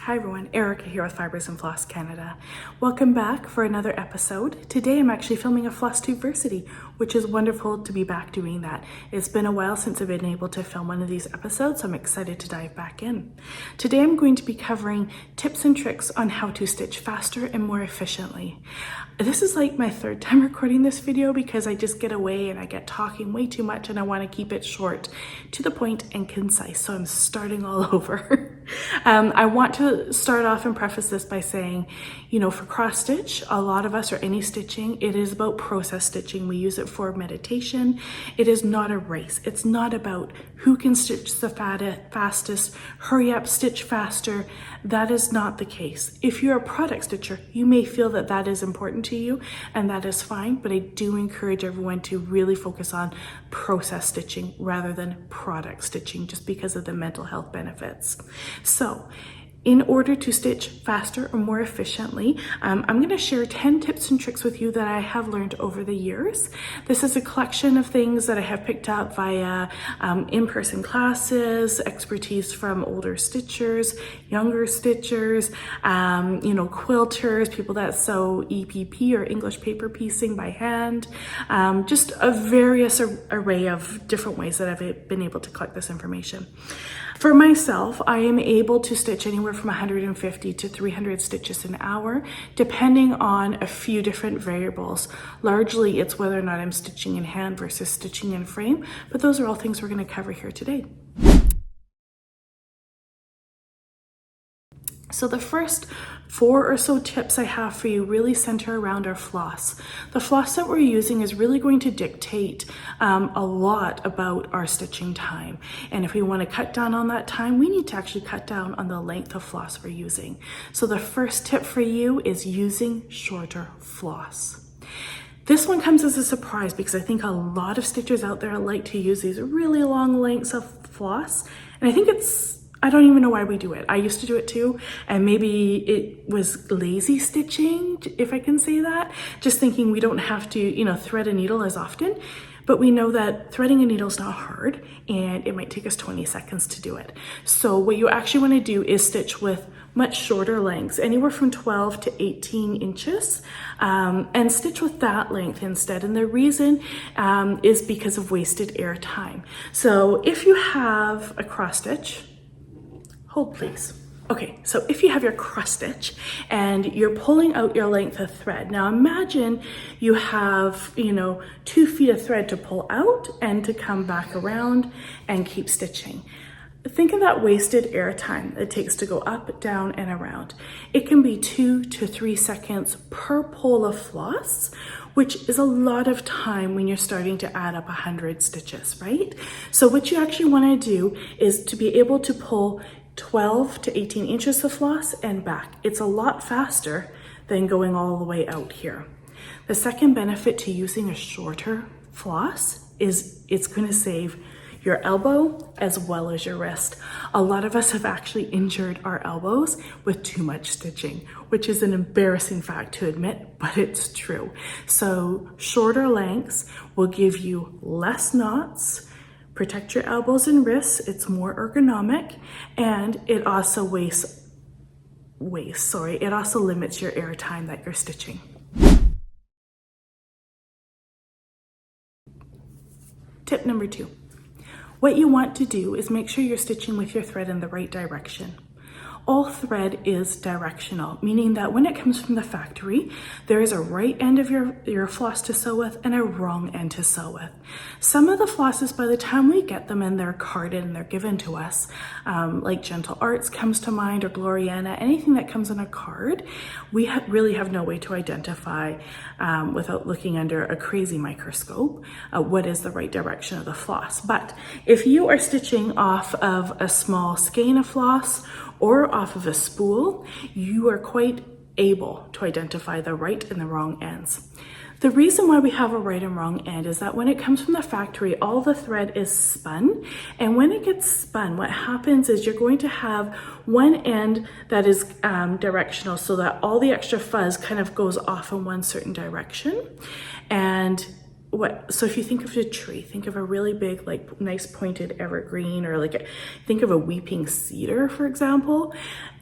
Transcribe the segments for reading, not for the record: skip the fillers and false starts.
Hi everyone, Erica here with Fibers and Floss Canada. Welcome back for another episode. Today I'm actually filming a Flosstubeversity, which is wonderful to be back doing that. It's been a while since I've been able to film one of these episodes, so I'm excited to dive back in. Today I'm going to be covering tips and tricks on how to stitch faster and more efficiently. This is like my third time recording this video because I just get away and I get talking way too much and I want to keep it short, to the point and concise, so I'm starting all over. I want to start off and preface this by saying, you know, for cross stitch, a lot of us, or any stitching, it is about process stitching. We use it for meditation. It is not a race. It's not about who can stitch the fastest, hurry up, stitch faster. That is not the case. If you're a product stitcher, you may feel that that is important to you, and that is fine, but I do encourage everyone to really focus on process stitching rather than product stitching, just because of the mental health benefits. So, in order to stitch faster or more efficiently, I'm going to share 10 tips and tricks with you that I have learned over the years. This is a collection of things that I have picked up via in-person classes, expertise from older stitchers, younger stitchers, quilters, people that sew EPP or English paper piecing by hand, just a various array of different ways that I've been able to collect this information. For myself, I am able to stitch anywhere from 150 to 300 stitches an hour, depending on a few different variables. Largely, it's whether or not I'm stitching in hand versus stitching in frame, but those are all things we're going to cover here today. So the first 4 or so tips I have for you really center around our floss. The floss that we're using is really going to dictate a lot about our stitching time. And if we want to cut down on that time, we need to actually cut down on the length of floss we're using. So the first tip for you is using shorter floss. This one comes as a surprise because I think a lot of stitchers out there like to use these really long lengths of floss. And I don't even know why we do it. I used to do it too, and maybe it was lazy stitching, if I can say that. Just thinking we don't have to, thread a needle as often, but we know that threading a needle is not hard, and it might take us 20 seconds to do it. So what you actually want to do is stitch with much shorter lengths, anywhere from 12 to 18 inches, and stitch with that length instead. And the reason is because of wasted air time. So if you have a cross stitch, hold please. Okay, so if you have your cross stitch and you're pulling out your length of thread, now imagine you have, 2 feet of thread to pull out and to come back around and keep stitching. Think of that wasted air time it takes to go up, down, and around. It can be 2 to 3 seconds per pull of floss, which is a lot of time when you're starting to add up 100 stitches, right? So what you actually want to do is to be able to pull 12 to 18 inches of floss and back. It's a lot faster than going all the way out here. The second benefit to using a shorter floss is it's going to save your elbow as well as your wrist. A lot of us have actually injured our elbows with too much stitching, which is an embarrassing fact to admit, but it's true. So shorter lengths will give you less knots, protect your elbows and wrists, it's more ergonomic, and it also it also limits your air time that you're stitching. Tip number 2. What you want to do is make sure you're stitching with your thread in the right direction. All thread is directional, meaning that when it comes from the factory, there is a right end of your floss to sew with and a wrong end to sew with. Some of the flosses, by the time we get them and they're carded and they're given to us, like Gentle Arts comes to mind, or Gloriana, anything that comes in a card, we really have no way to identify without looking under a crazy microscope what is the right direction of the floss. But if you are stitching off of a small skein of floss or off of a spool, you are quite able to identify the right and the wrong ends. The reason why we have a right and wrong end is that when it comes from the factory, all the thread is spun, and when it gets spun, what happens is you're going to have one end that is directional, so that all the extra fuzz kind of goes off in one certain direction. And so if you think of a tree, think of a really big, like nice pointed evergreen, or think of a weeping cedar, for example.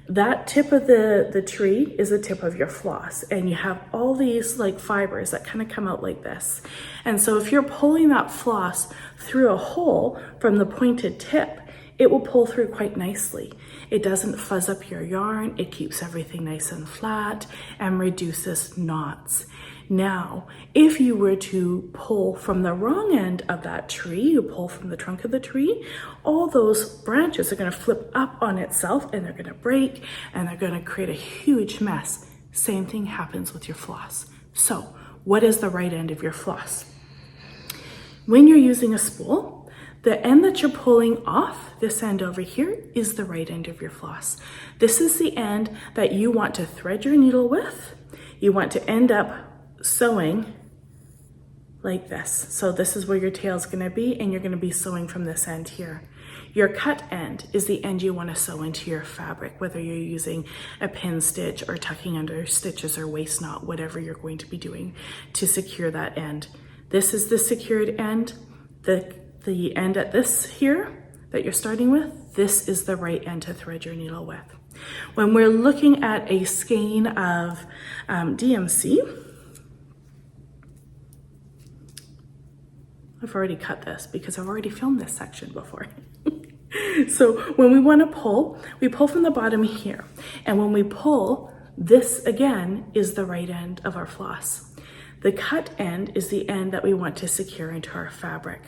That tip of the tree is the tip of your floss, and you have all these like fibers that kind of come out like this. And so if you're pulling that floss through a hole from the pointed tip, it will pull through quite nicely. It doesn't fuzz up your yarn, it keeps everything nice and flat and reduces knots. Now, if you were to pull from the wrong end of that tree, you pull from the trunk of the tree, all those branches are going to flip up on itself and they're going to break and they're going to create a huge mess. Same thing happens with your floss. So, what is the right end of your floss? When you're using a spool, the end that you're pulling off, this end over here, is the right end of your floss. This is the end that you want to thread your needle with. You want to end up sewing like this. So this is where your tail is going to be, and you're going to be sewing from this end here. Your cut end is the end you want to sew into your fabric, whether you're using a pin stitch or tucking under stitches or waist knot, whatever you're going to be doing to secure that end. This is the secured end. The end at this here that you're starting with, this is the right end to thread your needle with. When we're looking at a skein of DMC, I've already cut this because I've already filmed this section before. So when we want to pull, we pull from the bottom here. And when we pull, this again is the right end of our floss. The cut end is the end that we want to secure into our fabric.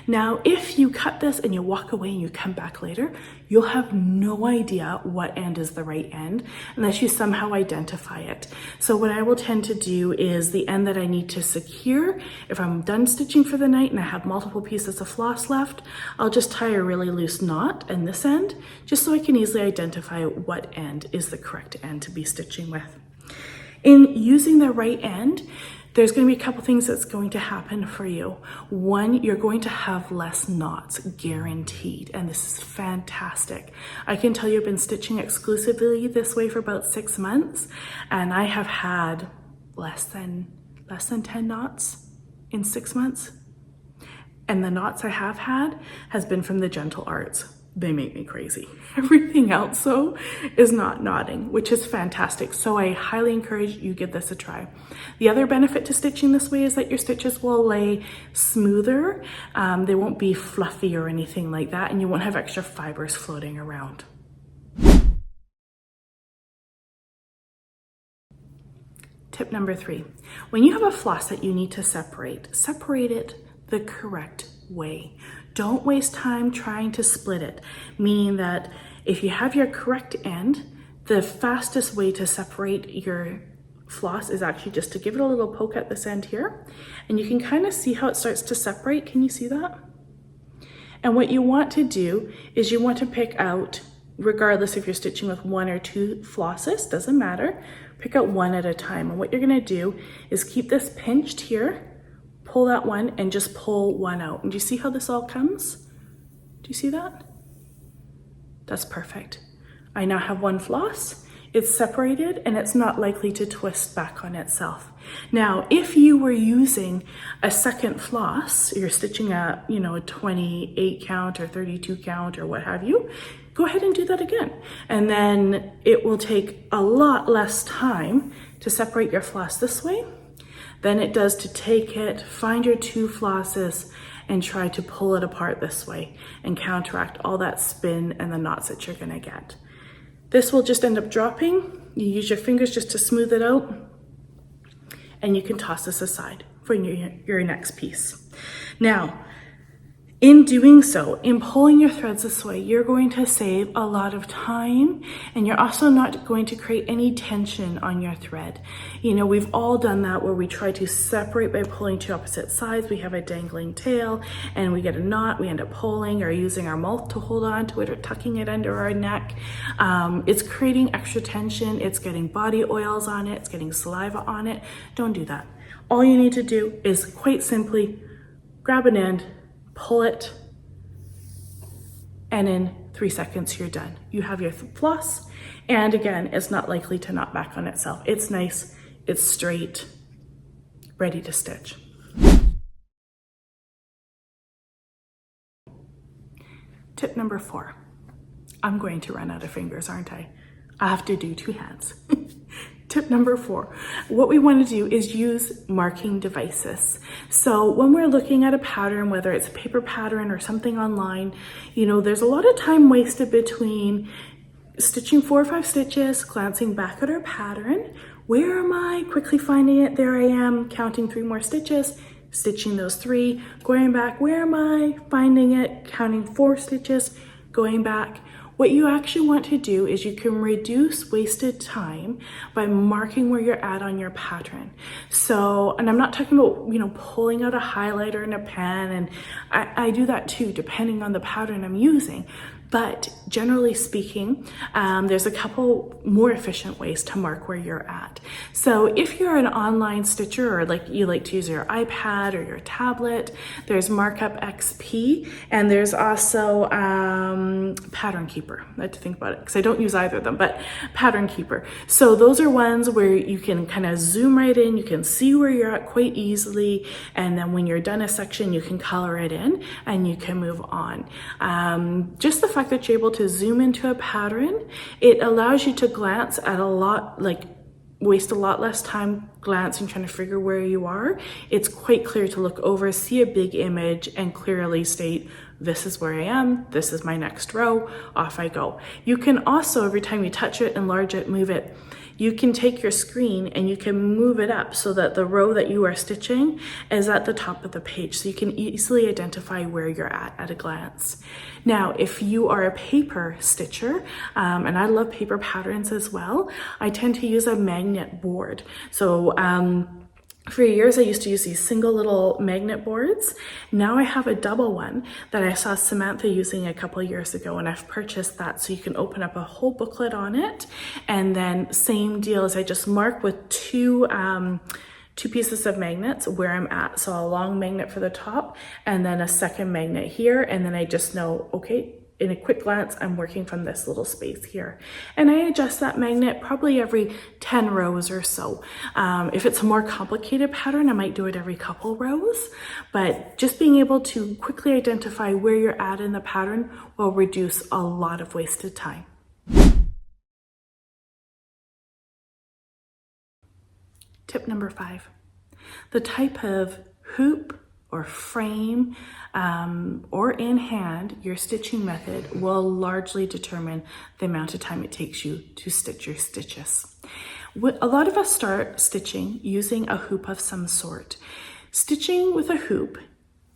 Now, if you cut this and you walk away and you come back later, you'll have no idea what end is the right end unless you somehow identify it. So what I will tend to do is the end that I need to secure, if I'm done stitching for the night and I have multiple pieces of floss left, I'll just tie a really loose knot in this end, just so I can easily identify what end is the correct end to be stitching with. In using the right end, there's going to be a couple things that's going to happen for you. One, you're going to have less knots, guaranteed, and this is fantastic. I can tell you I've been stitching exclusively this way for about 6 months, and I have had less than 10 knots in 6 months. And the knots I have had has been from the gentle arts. They make me crazy. Everything else though is not knotting, which is fantastic. So I highly encourage you give this a try. The other benefit to stitching this way is that your stitches will lay smoother. They won't be fluffy or anything like that, and you won't have extra fibers floating around. Tip number 3, when you have a floss that you need to separate it the correct way. Don't waste time trying to split it, meaning that if you have your correct end, the fastest way to separate your floss is actually just to give it a little poke at this end here, and you can kind of see how it starts to separate. Can you see that? And what you want to do is you want to pick out, regardless if you're stitching with 1 or 2 flosses, doesn't matter, pick out one at a time. And what you're going to do is keep this pinched here, pull that one, and just pull one out. And do you see how this all comes? Do you see that? That's perfect. I now have one floss, it's separated, and it's not likely to twist back on itself. Now, if you were using a second floss, you're stitching a 28 count or 32 count or what have you, go ahead and do that again. And then it will take a lot less time to separate your floss this way than it does to take it, find your 2 flosses, and try to pull it apart this way and counteract all that spin and the knots that you're gonna get. This will just end up dropping. You use your fingers just to smooth it out, and you can toss this aside for your next piece. Now, in doing so, in pulling your threads this way, you're going to save a lot of time, and you're also not going to create any tension on your thread. We've all done that where we try to separate by pulling 2 opposite sides. We have a dangling tail and we get a knot, we end up pulling or using our mouth to hold on to it or tucking it under our neck. It's creating extra tension, it's getting body oils on it, it's getting saliva on it. Don't do that. All you need to do is quite simply grab an end, pull it, and in 3 seconds you're done. You have your floss, and again, it's not likely to knot back on itself. It's nice, it's straight, ready to stitch. Tip number 4. I'm going to run out of fingers, aren't I? I have to do 2 hands. Tip number 4, what we want to do is use marking devices. So when we're looking at a pattern, whether it's a paper pattern or something online, there's a lot of time wasted between stitching 4 or 5 stitches, glancing back at our pattern. Where am I? Quickly finding it. There I am, counting 3 more stitches, stitching those 3, going back. Where am I? Finding it, counting 4 stitches, going back. What you actually want to do is you can reduce wasted time by marking where you're at on your pattern. So, and I'm not talking about, pulling out a highlighter and a pen, and I do that too, depending on the pattern I'm using. But generally speaking, there's a couple more efficient ways to mark where you're at. So if you're an online stitcher, or you like to use your iPad or your tablet, there's Markup XP, and there's also Pattern Keeper. I had to think about it because I don't use either of them, but Pattern Keeper. So those are ones where you can kind of zoom right in, you can see where you're at quite easily, and then when you're done a section, you can color it in and you can move on. Just the fact that you're able to zoom into a pattern, it allows you to glance at waste a lot less time glancing, trying to figure where you are. It's quite clear to look over, see a big image, and clearly state, this is where I am, this is my next row, off I go. You can also, every time you touch it, enlarge it, move it, you can take your screen and you can move it up so that the row that you are stitching is at the top of the page, so you can easily identify where you're at a glance. Now, if you are a paper stitcher, and I love paper patterns as well, I tend to use a magnet board. So for years, I used to use these single little magnet boards. Now I have a double one that I saw Samantha using a couple years ago, and I've purchased that, so you can open up a whole booklet on it. And then same deal, as I just mark with two pieces of magnets where I'm at. So a long magnet for the top and then a second magnet here. And then I just know, okay, in a quick glance, I'm working from this little space here. And I adjust that magnet probably every 10 rows or so. If it's a more complicated pattern, I might do it every couple rows, but just being able to quickly identify where you're at in the pattern will reduce a lot of wasted time. Tip number 5, the type of hoop or frame or in hand, your stitching method will largely determine the amount of time it takes you to stitch your stitches. A lot of us start stitching using a hoop of some sort. Stitching with a hoop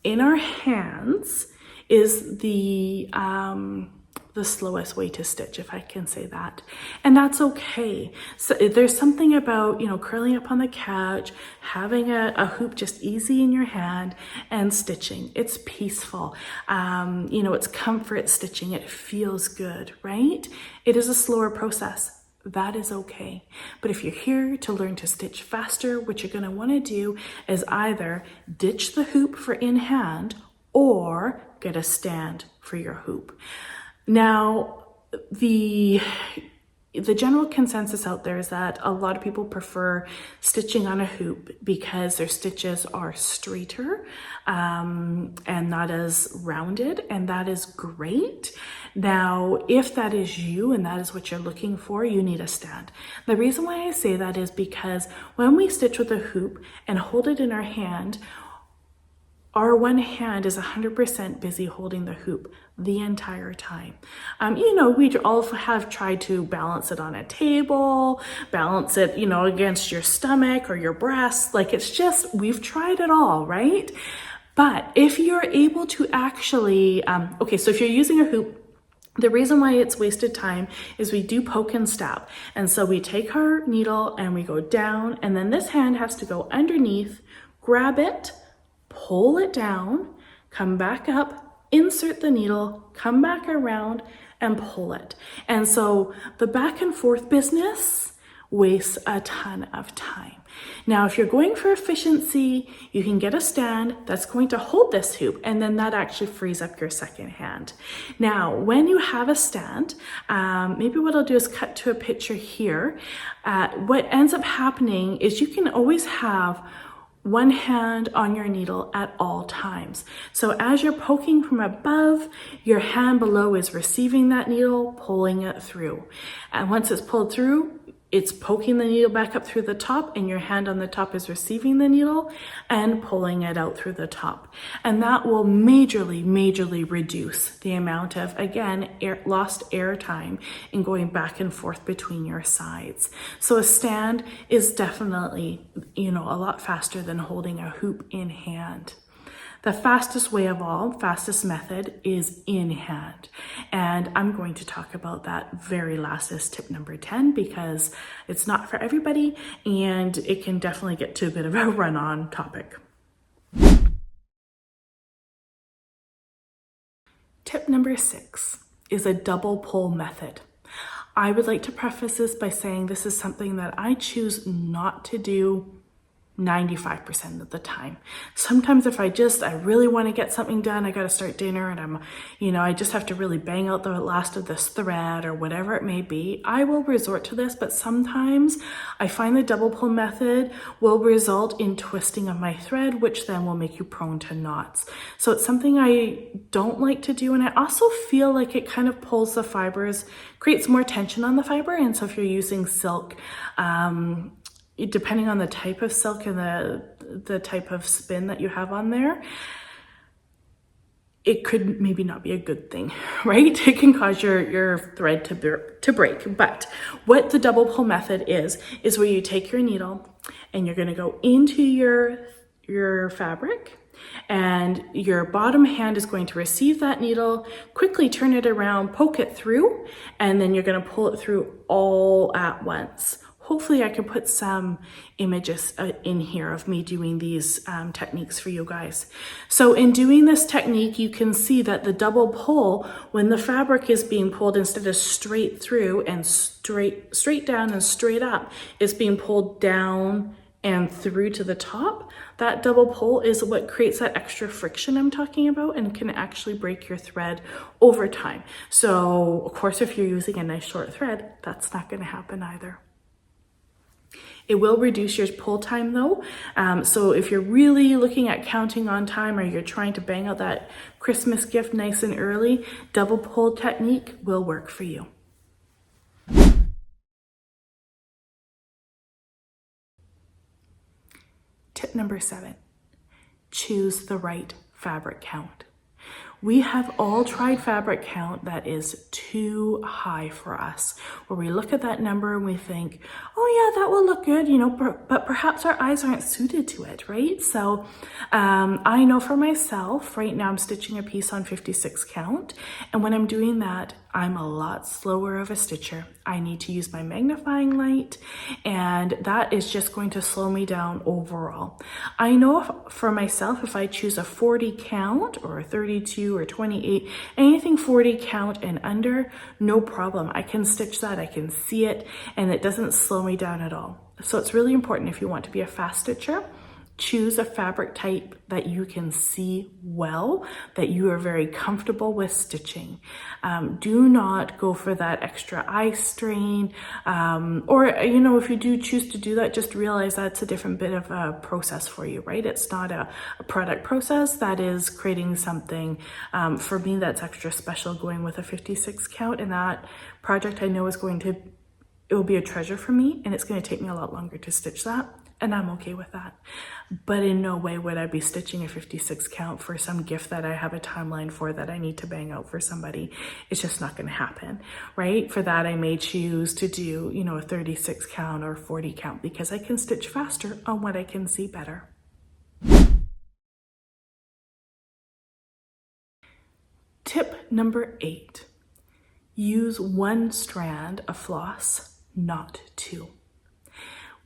in our hands is the slowest way to stitch, if I can say that. And that's okay. So there's something about, curling up on the couch, having a hoop just easy in your hand and stitching. It's peaceful. It's comfort stitching. It feels good, right? It is a slower process. That is okay. But if you're here to learn to stitch faster, what you're going to want to do is either ditch the hoop for in hand or get a stand for your hoop. Now, the general consensus out there is that a lot of people prefer stitching on a hoop because their stitches are straighter and not as rounded, and that is great. Now, if that is you and that is what you're looking for, you need a stand. The reason why I say that is because when we stitch with a hoop and hold it in our hand, our one hand is 100% busy holding the hoop the entire time. We all have tried to balance it on a table, balance it, against your stomach or your breast. We've tried it all, right? But if you're able to actually, so if you're using a hoop, the reason why it's wasted time is we do poke and stab. And so we take our needle and we go down, and then this hand has to go underneath, grab it, pull it down, come back up, insert the needle, come back around and pull it. And so the back and forth business wastes a ton of time. Now, if you're going for efficiency, you can get a stand that's going to hold this hoop, and then that actually frees up your second hand. Now, when you have a stand, maybe what I'll do is cut to a picture here. What ends up happening is you can always have one hand on your needle at all times. So as you're poking from above, your hand below is receiving that needle, pulling it through. And once it's pulled through, it's poking the needle back up through the top, and your hand on the top is receiving the needle and pulling it out through the top. And that will majorly reduce the amount of, again, lost air time in going back and forth between your sides. So a stand is definitely, a lot faster than holding a hoop in hand. The fastest way of all, fastest method, is in hand. And I'm going to talk about that very last as tip number 10, because it's not for everybody and it can definitely get to a bit of a run-on topic. Tip number 6 is a double pull method. I would like to preface this by saying this is something that I choose not to do 95% of the time. Sometimes if I really want to get something done, I got to start dinner and I just have to really bang out the last of this thread or whatever it may be, I will resort to this. But sometimes I find the double pull method will result in twisting of my thread, which then will make you prone to knots. So it's something I don't like to do. And I also feel like it kind of pulls the fibers, creates more tension on the fiber. And so if you're using silk, depending on the type of silk and the type of spin that you have on there, it could maybe not be a good thing, right? It can cause your thread to break. But what the double pull method is where you take your needle and you're gonna go into your fabric, and your bottom hand is going to receive that needle, quickly turn it around, poke it through, and then you're gonna pull it through all at once. Hopefully I can put some images in here of me doing these techniques for you guys. So in doing this technique, you can see that the double pull, when the fabric is being pulled instead of straight through and straight down and straight up, it's being pulled down and through to the top. That double pull is what creates that extra friction I'm talking about and can actually break your thread over time. So of course, if you're using a nice short thread, that's not going to happen either. It will reduce your pull time though. So if you're really looking at counting on time, or you're trying to bang out that Christmas gift nice and early, double pull technique will work for you. Tip number 7, choose the right fabric count. We have all tried fabric count that is too high for us, where we look at that number and we think, oh yeah, that will look good, but perhaps our eyes aren't suited to it, right? So I know for myself, right now I'm stitching a piece on 56 count. And when I'm doing that, I'm a lot slower of a stitcher. I need to use my magnifying light, and that is just going to slow me down overall. I know for myself, if I choose a 40 count or a 32 or 28, anything 40 count and under, no problem. I can stitch that, I can see it, and it doesn't slow me down at all. So it's really important, if you want to be a fast stitcher, choose a fabric type that you can see well, that you are very comfortable with stitching. Do not go for that extra eye strain, or if you do choose to do that, just realize that's a different bit of a process for you, right? It's not a product process that is creating something for me that's extra special going with a 56 count, and that project I know it will be a treasure for me, and it's going to take me a lot longer to stitch that. And I'm okay with that. But in no way would I be stitching a 56 count for some gift that I have a timeline for that I need to bang out for somebody. It's just not gonna happen, right? For that, I may choose to do, a 36 count or 40 count, because I can stitch faster on what I can see better. Tip number 8, use one strand of floss, not two.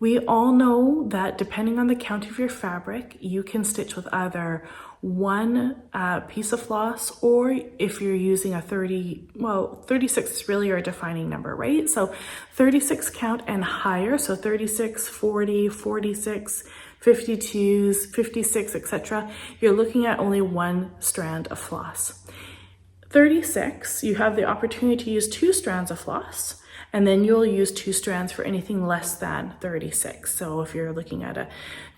We all know that depending on the count of your fabric, you can stitch with either one piece of floss, or if you're using a 36 is really our defining number, right? So 36 count and higher, so 36, 40, 46, 52s, 56, etc. You're looking at only one strand of floss. 36, you have the opportunity to use 2 strands of floss, and then you'll use 2 strands for anything less than 36. So if you're looking at a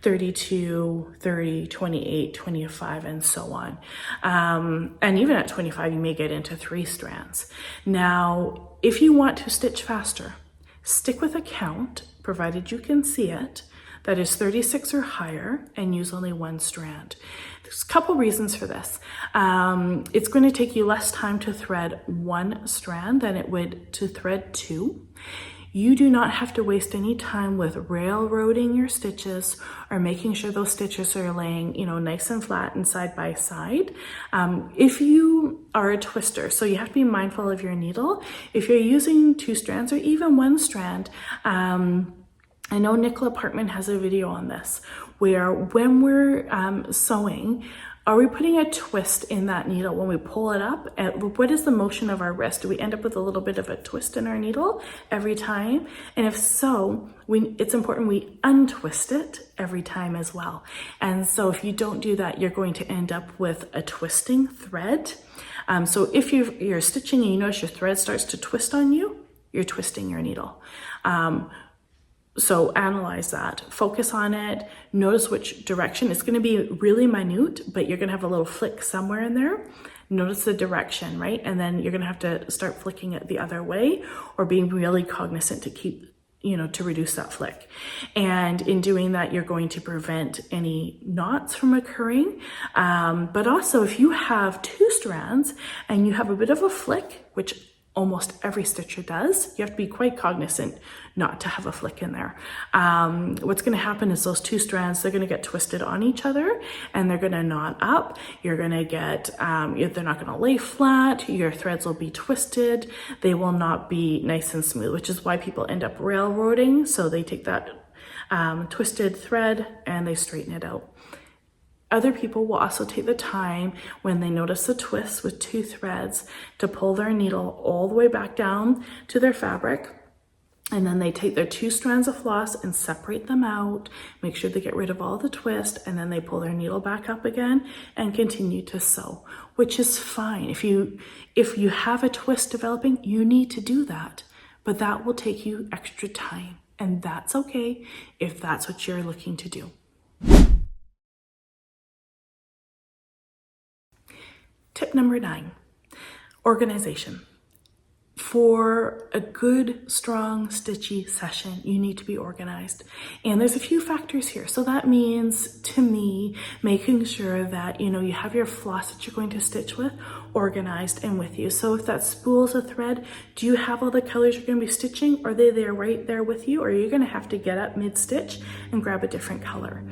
32, 30, 28, 25, and so on. And even at 25, you may get into 3 strands. Now, if you want to stitch faster, stick with a count, provided you can see it, that is 36 or higher, and use only 1 strand. There's a couple reasons for this. It's going to take you less time to thread 1 strand than it would to thread 2. You do not have to waste any time with railroading your stitches or making sure those stitches are laying, nice and flat and side by side. If you are a twister, so you have to be mindful of your needle. If you're using 2 strands or even 1 strand, I know Nicola Parkman has a video on this, where when we're sewing, are we putting a twist in that needle when we pull it up? What is the motion of our wrist? Do we end up with a little bit of a twist in our needle every time? And if so, it's important we untwist it every time as well. And so if you don't do that, you're going to end up with a twisting thread. So if you're stitching and you notice your thread starts to twist on you, you're twisting your needle. So analyze that, focus on it, notice which direction. It's going to be really minute, but you're going to have a little flick somewhere in there. Notice the direction, right? And then you're going to have to start flicking it the other way, or being really cognizant to keep, to reduce that flick. And in doing that, you're going to prevent any knots from occurring. But also if you have 2 strands and you have a bit of a flick, which almost every stitcher does, you have to be quite cognizant not to have a flick in there. What's going to happen is those 2 strands, they're going to get twisted on each other and they're going to knot up. You're going to get, they're not going to lay flat. Your threads will be twisted. They will not be nice and smooth, which is why people end up railroading. So they take that twisted thread and they straighten it out. Other people will also take the time when they notice a twist with 2 threads to pull their needle all the way back down to their fabric. And then they take their 2 strands of floss and separate them out, make sure they get rid of all the twist, and then they pull their needle back up again and continue to sew, which is fine. If you have a twist developing, you need to do that, but that will take you extra time, and that's okay if that's what you're looking to do. Tip number 9, organization. For a good, strong, stitchy session, you need to be organized. And there's a few factors here. So that means, to me, making sure that, you have your floss that you're going to stitch with organized and with you. So if that spool's a thread, do you have all the colors you're going to be stitching? Are they there right there with you? Or are you going to have to get up mid-stitch and grab a different color?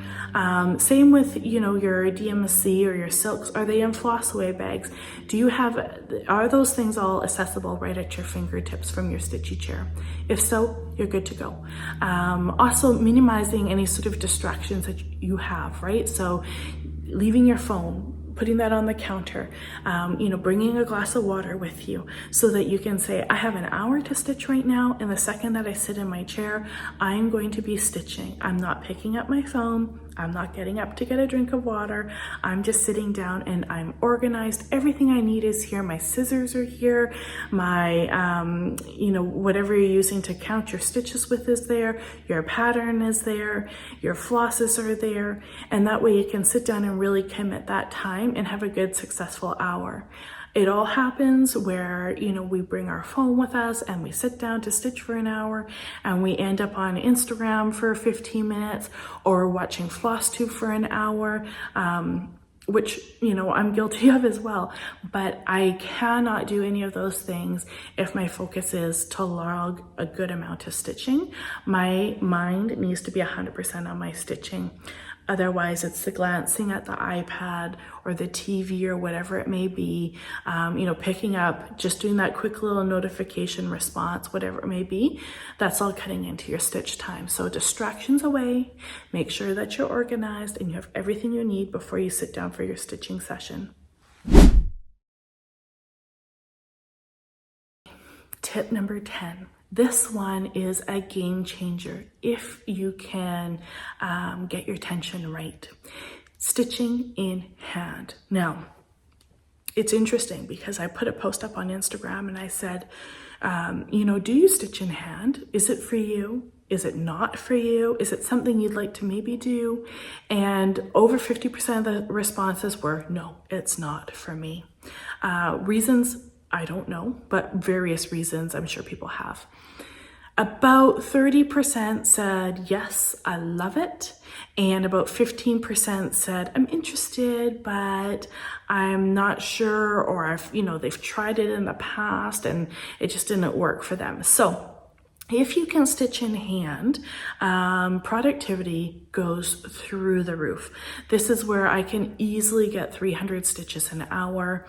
Same with, your DMC or your silks. Are they in floss away bags? Are those things all accessible right at your fingertips from your stitchy chair? If so, you're good to go. Also minimizing any sort of distractions that you have, right? So leaving your phone, putting that on the counter, bringing a glass of water with you so that you can say, I have an hour to stitch right now, and the second that I sit in my chair, I'm going to be stitching. I'm not picking up my phone. I'm not getting up to get a drink of water. I'm just sitting down and I'm organized. Everything I need is here. My scissors are here. My, whatever you're using to count your stitches with is there. Your pattern is there. Your flosses are there. And that way you can sit down and really commit that time and have a good, successful hour. It all happens where, we bring our phone with us and we sit down to stitch for an hour and we end up on Instagram for 15 minutes or watching Flosstube for an hour, which, I'm guilty of as well. But I cannot do any of those things if my focus is to log a good amount of stitching. My mind needs to be 100% on my stitching. Otherwise, it's the glancing at the iPad or the TV or whatever it may be, picking up, just doing that quick little notification response, whatever it may be. That's all cutting into your stitch time. So distractions away, make sure that you're organized and you have everything you need before you sit down for your stitching session. Tip number 10. This one is a game changer if you can get your tension right. Stitching in hand. Now, it's interesting because I put a post up on Instagram and I said, you know, do you stitch in hand? Is it for you? Is it not for you? Is it something you'd like to maybe do? And over 50% of the responses were, no, it's not for me. Reasons, I don't know, but various reasons I'm sure people have. About 30% said, yes, I love it. And about 15% said, I'm interested, but I'm not sure, or they've tried it in the past and it just didn't work for them. So if you can stitch in hand, productivity goes through the roof. This is where I can easily get 300 stitches an hour.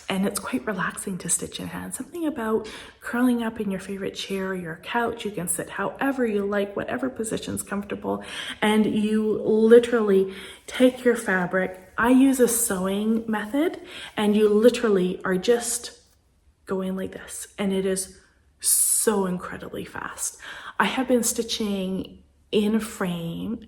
And it's quite relaxing to stitch in hand. Something about curling up in your favorite chair or your couch. You can sit however you like, whatever position's comfortable, and you literally take your fabric. I use a sewing method, and you literally are just going like this, and it is so incredibly fast. I have been stitching in a frame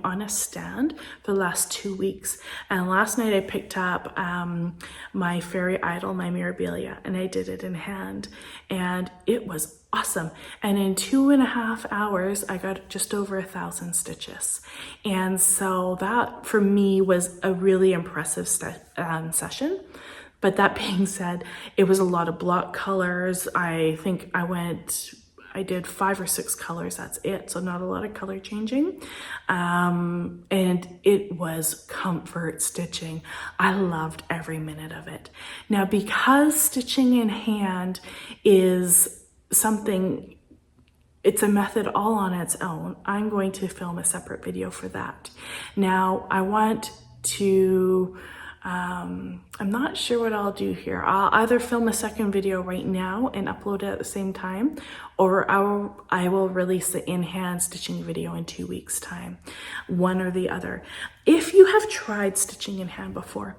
on a stand for the last 2 weeks. And last night I picked up my fairy idol, my Mirabilia, and I did it in hand. And it was awesome. And in 2.5 hours, I got just over 1,000 stitches. And so that for me was a really impressive session. But that being said, it was a lot of block colors. I think I did 5 or 6 colors, that's it. So not a lot of color changing. And it was comfort stitching. I loved every minute of it. Now, because stitching in hand is something, it's a method all on its own, I'm going to film a separate video for that. Now, I want to, I'm not sure what I'll do here. I'll either film a second video right now and upload it at the same time, or I will release the in-hand stitching video in 2 weeks' time, one or the other. If you have tried stitching in hand before,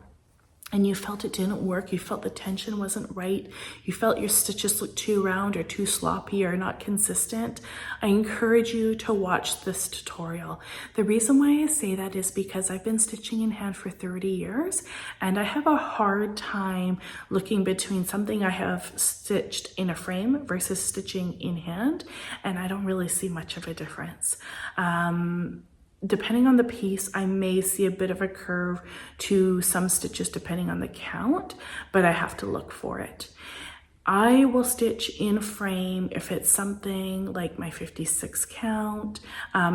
and you felt it didn't work, you felt the tension wasn't right, you felt your stitches looked too round or too sloppy or not consistent, I encourage you to watch this tutorial. The reason why I say that is because I've been stitching in hand for 30 years and I have a hard time looking between something I have stitched in a frame versus stitching in hand, and I don't really see much of a difference. Depending on the piece, I may see a bit of a curve to some stitches depending on the count, but I have to look for it. I will stitch in frame if it's something like my 56 count.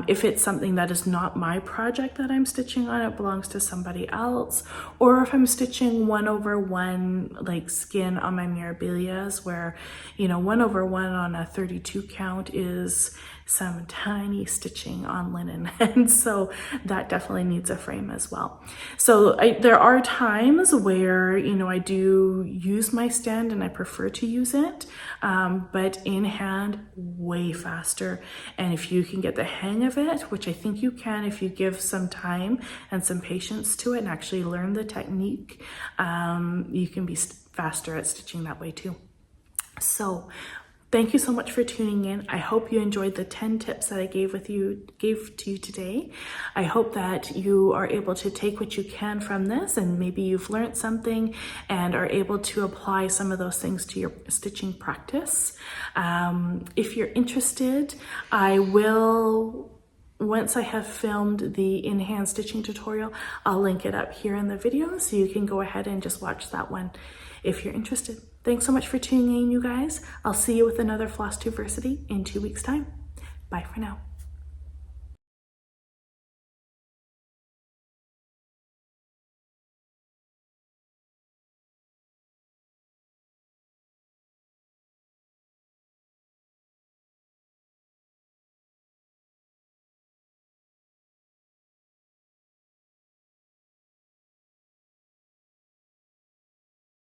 If it's something that is not my project that I'm stitching on, it belongs to somebody else. Or if I'm stitching 1/1 like skin on my Mirabilias, where 1/1 on a 32 count is some tiny stitching on linen, and so that definitely needs a frame as well. So there are times where I do use my stand and I prefer to use it, but in hand, way faster. And if you can get the hang of it, which I think you can if you give some time and some patience to it and actually learn the technique, you can be faster at stitching that way too. So thank you so much for tuning in. I hope you enjoyed the 10 tips that I gave to you today. I hope that you are able to take what you can from this, and maybe you've learned something and are able to apply some of those things to your stitching practice. If you're interested, I will, once I have filmed the in-hand stitching tutorial, I'll link it up here in the video so you can go ahead and just watch that one if you're interested. Thanks so much for tuning in, you guys. I'll see you with another Flosstubeversity in 2 weeks' time. Bye for now.